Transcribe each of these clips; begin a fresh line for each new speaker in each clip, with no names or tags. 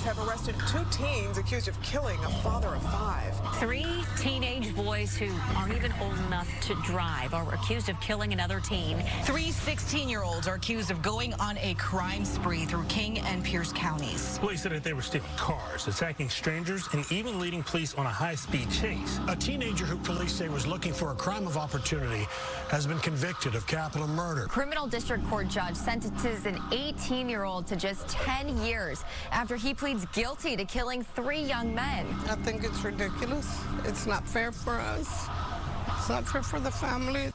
have arrested 2 teens accused of killing a father of 5.
3 teenage boys who aren't even old enough to drive are accused of killing another teen.
3 16-year-olds are accused of going on a crime spree through King and Pierce counties.
Police said that they were stealing cars, attacking strangers, and even leading police on a high-speed chase.
A teenager who police say was looking for a crime of opportunity has been convicted of capital murder.
Criminal district court judge sentences an 18-year-old to just 10 years after he pleads guilty to killing 3 young men.
I think it's ridiculous. It's not fair for us. It's not fair for the family.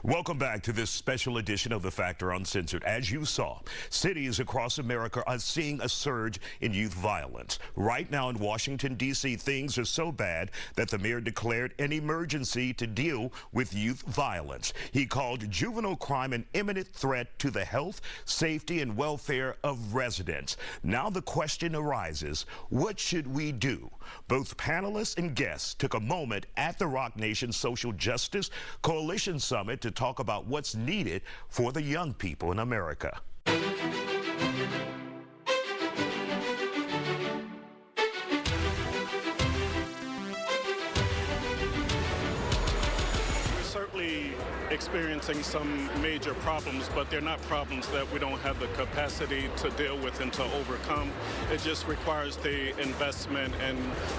Welcome back to this special edition of The Factor Uncensored. As you saw, cities across America are seeing a surge in youth violence. Right now in Washington, D.C., things are so bad that the mayor declared an emergency to deal with youth violence. He called juvenile crime an imminent threat to the health, safety, and welfare of residents. Now the question arises, what should we do? Both panelists and guests took a moment at the Roc Nation Social Justice Coalition Summit to talk about what's needed for the young people in America.
Certainly experiencing some major problems, but they're not problems that we don't have the capacity to deal with and to overcome. It just requires the investment and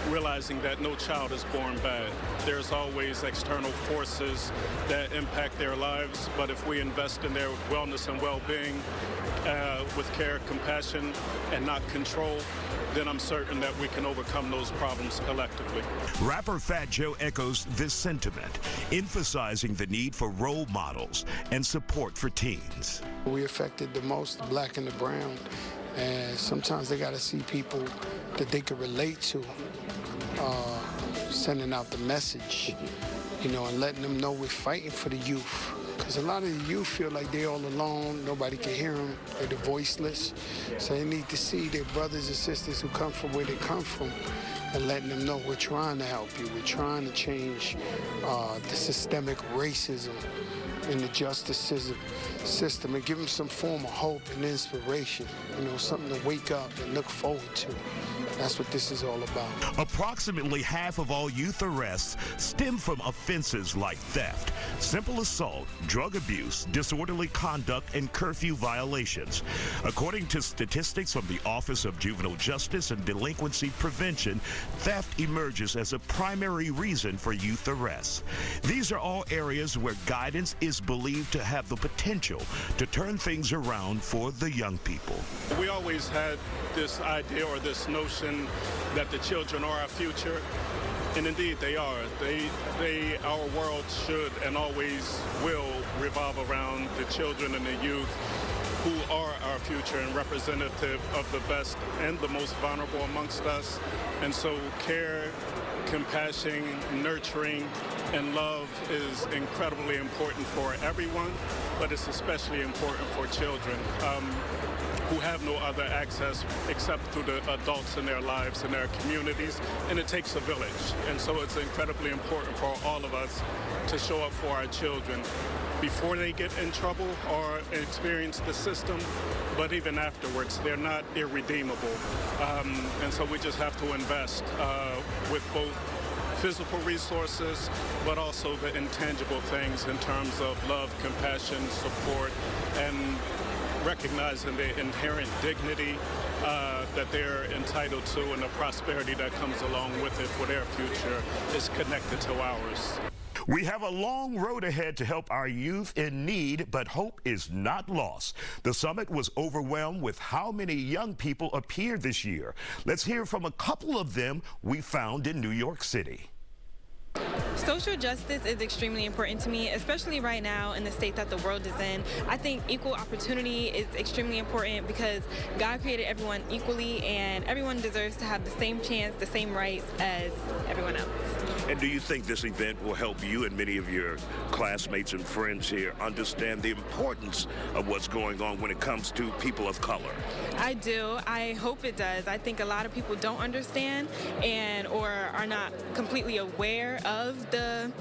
realizing that no child is born bad. There's always external forces that impact their lives, but if we invest in their wellness and well-being with care, compassion, and not control, then I'm certain that we can overcome those problems collectively.
Rapper Fat Joe echoes this sentiment, emphasizing the need for role models and support for teens.
We affected the most, the black and the brown, and sometimes they got to see people that they can relate to, sending out the message, you know, and letting them know we're fighting for the youth. Because a lot of the youth feel like they're all alone, nobody can hear them, they're the voiceless. So they need to see their brothers and sisters who come from where they come from and letting them know we're trying to help you, we're trying to change the systemic racism in the justice system and give them some form of hope and inspiration, you know, something to wake up and look forward to. That's what this is all about.
Approximately half of all youth arrests stem from offenses like theft, simple assault, drug abuse, disorderly conduct, and curfew violations. According to statistics from the Office of Juvenile Justice and Delinquency Prevention, theft emerges as a primary reason for youth arrests. These are all areas where guidance is believed to have the potential to turn things around for the young people.
We always had this idea or this notion that the children are our future, and indeed they are. Our world should and always will revolve around the children and the youth who are our future and representative of the best and the most vulnerable amongst us. And so care, compassion, nurturing, and love is incredibly important for everyone, but it's especially important for children who have no other access except through the adults in their lives and their communities, and it takes a village. And so it's incredibly important for all of us to show up for our children before they get in trouble or experience the system, but even afterwards. They're not irredeemable. And so we just have to invest with both physical resources, but also the intangible things in terms of love, compassion, support, and recognizing the inherent dignity that they're entitled to and the prosperity that comes along with it for their future is connected to ours.
We have a long road ahead to help our youth in need, but hope is not lost. The summit was overwhelmed with how many young people appeared this year. Let's hear from a couple of them we found in New York City.
Social justice is extremely important to me, especially right now in the state that the world is in. I think equal opportunity is extremely important because God created everyone equally and everyone deserves to have the same chance, the same rights as everyone else.
And do you think this event will help you and many of your classmates and friends here understand the importance of what's going on when it comes to people of color?
I do. I hope it does. I think a lot of people don't understand or are not completely aware of of the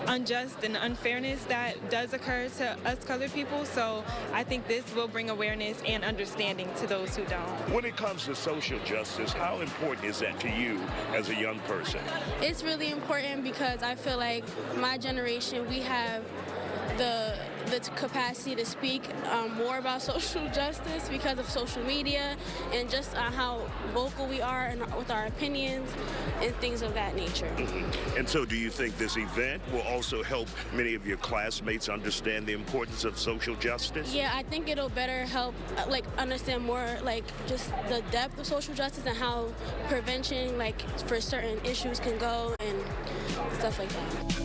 unjust and unfairness that does occur to us colored people. So I think this will bring awareness and understanding to those who don't.
When it comes to social justice, how important is that to you as a young person?
It's really important because I feel like my generation, we have the capacity to speak more about social justice because of social media and just how vocal we are with our opinions and things of that nature.
Mm-hmm. And so do you think this event will also help many of your classmates understand the importance of social justice?
Yeah, I think it'll better help understand more just the depth of social justice and how prevention for certain issues can go and stuff like that.